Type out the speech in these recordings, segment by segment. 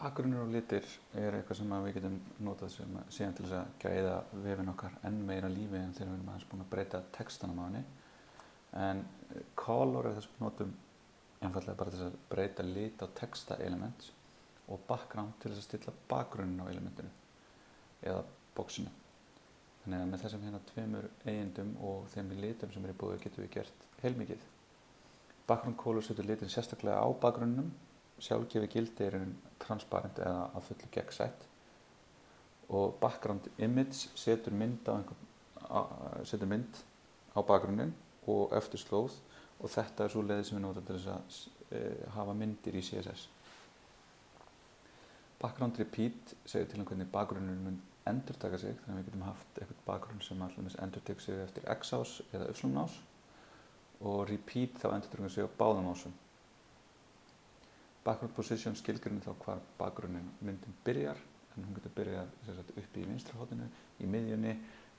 Bakgrunnur og litir eitthvað sem við getum notað síðan til þess að gæða vefinn okkar enn meira lífi en þegar við erum aðeins búin að breyta textanum á henni. En color það sem við notum einfallega bara til þess að breyta lit á texta elements og background til þess að stilla bakgrunnin á elementinu eða boxinu. Þannig að með þessum hérna tveimur eigendum og þeim litum sem í boði getum við gert heilmikið. Background color setur litin sérstaklega á bakgrunninum. Sjálfgefi gildi transparent eða að fullu gegnsætt og background image setur mynd á bakgrunnin og eftirslóð og þetta svo leið sem við notum til þess að hafa myndir í CSS. Background repeat segir til hvernig bakgrunninn mun endurtaka sig, þannig að við getum haft eitthvað bakgrunn sem alltaf endurtekur sig eftir x-ás eða y-ás og repeat þá endurtekur sig á báðum ásum. Background position skilgreinir þá hvar bakgrunnin myndin byrjar, en hún getur byrjað upp í vinstra horninu, í miðjunni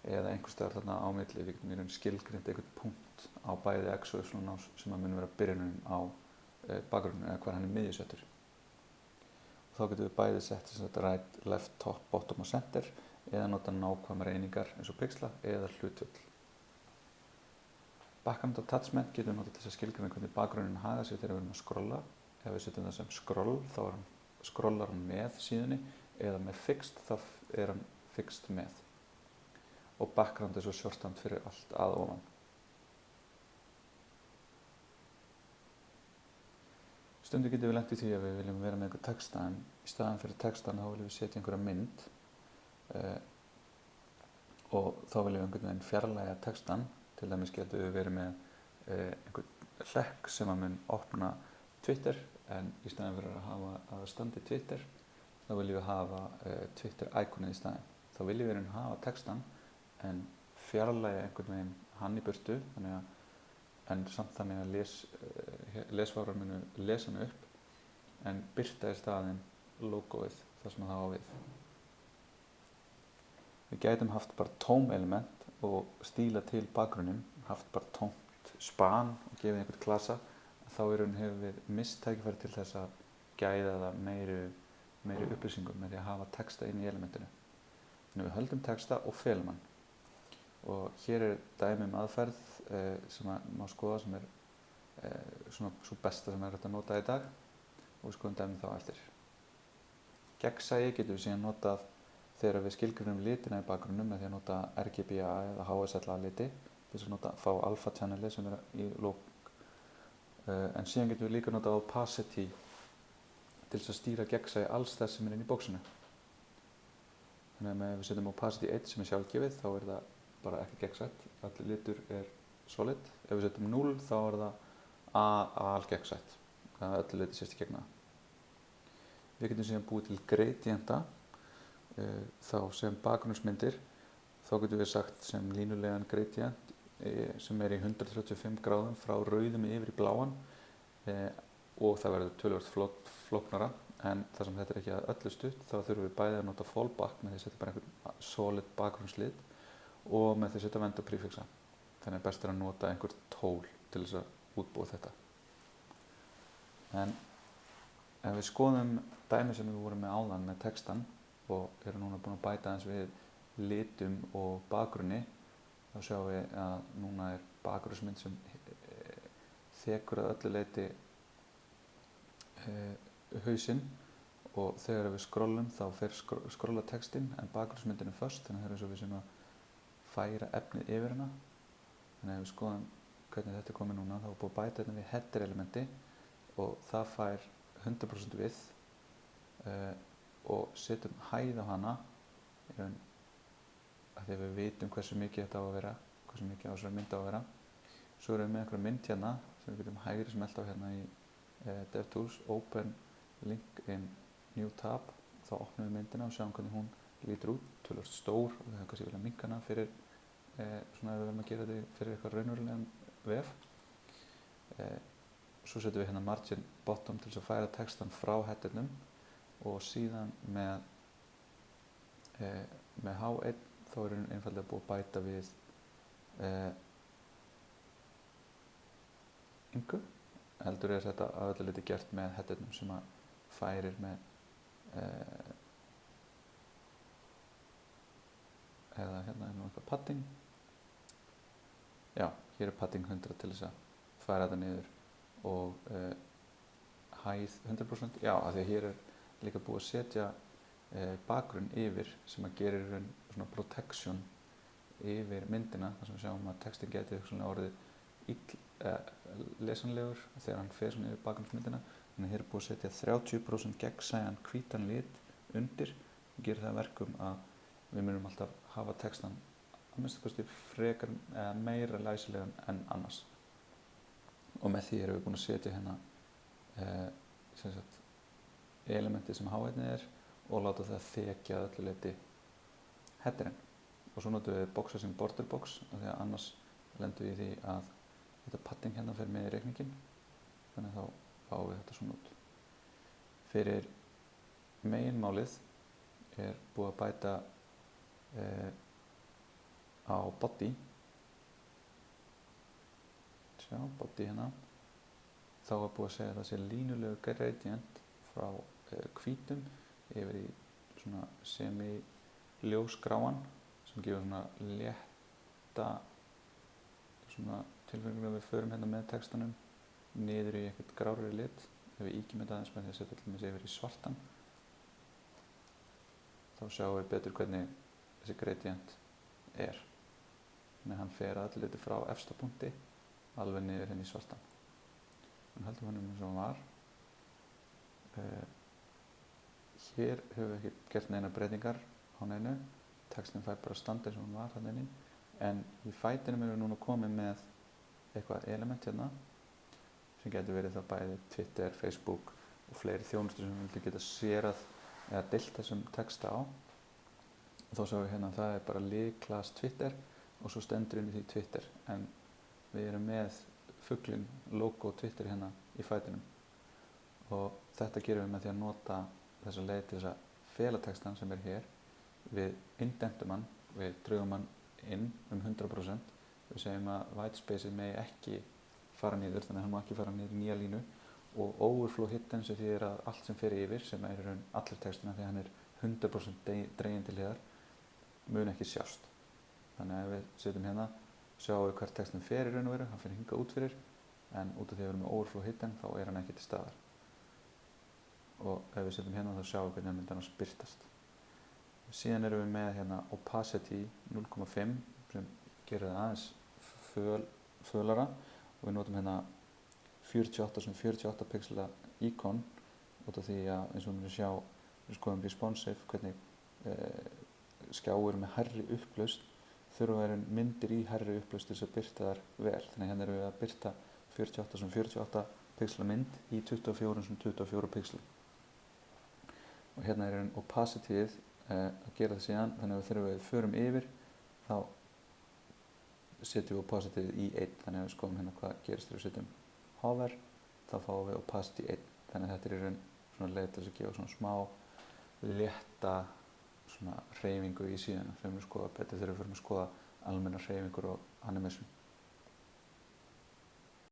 eða einhvers staðar þarna á milli. Við getum skilgreint einhvern punkt á bæði x og y-ás sem mun vera byrjunin á bakgrunnin eða hvar hann miðjusettur. Og þá getum við bæði sett right, left, top, bottom og center eða nota nákvæmar einingar eins og pixla eða hlutföll. Background attachment getum við notað til að skilgreina hvernig bakgrunnin hagar sig þegar við erum að skrolla. Ef við setjum það sem scroll, þá scrollar hann með síðunni eða með fixed, þá hann fixed með. Og background svo shorthand fyrir allt að ofan. Stundum getum við lent í því að við viljum vera með einhver texta, en í staðan fyrir textan þá viljum við setja einhverja mynd og þá viljum við einhvern veginn fjarlægja textan. Til dæmis getum við verið með einhvern hlekk sem mun opna Twitter, en í staðin fyrir að hafa að standi Twitter, þá viljum við hafa Twitter-íkonið í staðin. Þá viljum við hafa textan, en fjarlægja einhvern veginn hann í burtu, en samt þannig að lesvarar munu lesa hann upp, en birta í staðin logoið, það sem það á við. Við gætum haft bara tóm element og stíla til bakgrunnin, haft bara tómt span og gefið einhvern klasa. Þá hefur við misst tækifæri til þess að gæða það meiri upplýsingum með því að hafa texta inn í elementinu. Þannig við höldum texta og felum hann. Og hér dæmi aðferð sem má skoða sem svo besta sem hægt að nota í dag og við skoðum dæmi þá eftir. Gegnsæi getum við síðan notað þegar við skilgreinum litina í bakgrunnum með því að nota RGBA eða HSLA liti til þess að fá alpha channeli sem í lók. En síðan getum við líka notað opacity til þess að stýra gegnsæi alls þess sem inn í bóksinu. Þannig að ef við setjum opacity 1 sem sjálfgefið þá það bara ekki gegnsætt, allir litur solid. Ef við setjum 0 þá það algegnsætt, þannig að allir litur sést í gegna. Við getum síðan búið til gradienta, þá sem bakgrunnsmyndir, þá getum við sagt sem línulegan gradient sem í 135 gráðum frá rauðum yfir í bláan og það verður töluvert flóknara, en þar sem þetta ekki að öllu stutt þá þurfum við bæði að nota fallback með því að setja bara einhvern solid bakgrunnslit og með því að setja vend og prefixa. Þannig að best að nota einhver tól til þess að útbúa þetta. En ef við skoðum dæmi sem við vorum með áðan með textan og erum núna búin að bæta aðeins við litum og bakgrunni, þá sjáum við að núna bakgrunnsmynd sem þekur að öllu leyti hausinn og þegar við skrollum þá fer skrolla textinn en bakgrunnsmyndin föst, þannig að það eins og við sem að færa efnið yfir hana. Þannig að ef við skoðum hvernig þetta komið núna, þá búið að bæta þetta við header elementi og það fær 100% við og setjum hæð á hana að því að við vitum hversu mikið þetta á að vera, hversu mikið á þessari mynd á að vera. Svo erum við með einhverja mynd hérna sem við getum hægri sem á hérna í DevTools, Open Link in New Tab. Þá opnum við myndina og sjáum hvernig hún lítur út, töluvert stór og við höfum kannski viljað minnka hana fyrir svona ef við verðum að gera þetta fyrir eitthvað raunverulegan vef. Svo setjum við hérna margin bottom til þess að færa textan frá headernum og síðan með H1 þá einfaldlega búið að bæta við engu. Heldur þetta að öllu leyti gert með headernum sem að færir með eða hérna er nú eitthvað padding. Já, hér er padding 100 til þess að færa þetta niður og hæð 100%. Já, af því að hér er líka búið að setja bakgrunn yfir sem að gerir svona protection yfir myndina, þar sem við sjáum að textin geti orðið lesanlegur þegar hann fer svona yfir bakgrunnsmyndina. Þannig að hér er búið að setja 30% gegnsæjan hvítan lit undir og gerir það að verkum að við munum alltaf hafa textan að minnsta kosti frekar eða meira læsilegan en annars. Og með því erum við búin að setja hérna elementi sem háhætnið er og láta það þekja að öllu leyti headerinn. Og svo notum við boxa sem border box af því að annars lendum við í því að þetta padding hérna fer með í reikningin, þannig að þá fáum við þetta svona út. Fyrir meginmálið er búið að bæta á body. Sjá, body hérna. Þá er búið að segja að það sé línulegu gradient frá hvítum yfir í svona semi-ljósgráan sem gefur svona létta svona tilfengilega við förum hérna með textanum niður í eitthvað grárri lit. Ef við íkjum þetta aðeins með því að setja allir yfir í svartan, þá sjáum við betur hvernig þessi gradient er. Þannig að hann fer að allir liti frá efsta punkti alveg niður henni í svartan. Þannig höldum hann eins og hann var. Hér höfum við ekki gert neina breytingar á neinu. Textin fær bara standa eins og hann var þarna inni. En í fætinum erum við núna komið með eitthvað element hérna sem getur verið þá bæði Twitter, Facebook og fleiri þjónustur sem við viljum geta sérað eða deilt þessum texta á. Og þá sjáum við hérna að það er bara lið-class Twitter og svo stendur inn í því Twitter. En við erum með fuglinn, logo Twitter hérna í fætinum. Og þetta gerum við með því að nota þessa leið til þess að fela textan sem er hér. Við indentum hann, við draugum hann inn 100%. Við segjum að whitespaceið megi ekki fara niður, þannig að hann má ekki fara niður í nýja línu. Og overflow hidden sem þýðir að allt sem fer yfir, sem er í raun allir textina því að hann er 100% dreginn til hliðar, mun ekki sjást. Þannig að ef við setjum hérna, sjáum við hvert textin fer í raun og veru, hann fer hingað út fyrir, en út af því að við erum með overflow hidden þá er hann ekki til staðar. Og ef við setjum hérna þá sjáum við hvernig hann myndi annars birtast. Síðan erum við með hérna opacity 0,5 sem gerir það aðeins fölara og við notum hérna 48 sem 48 pixela íkon út af því að eins og við munum sjá, við skoðum responsive, hvernig skjáir með hærri upplausn þurfa að vera myndir í hærri upplausn til þess að birta þar vel. Þannig hérna erum við að birta 48 sem 48 pixela mynd í 24 sem 24 pixela. Og hérna er opacityið að gera það síðan, þannig að þegar við förum yfir þá setjum við opacityið í 1, þannig að við skoðum hérna hvað gerist þegar við setjum hover, þá fáum við opacity 1, þannig að þetta er í raun svona leið til þess að gefa svona smá létta svona hreyfingu í síðuna sem við skoða betur þegar við förum að skoða almennar hreyfingur og animation.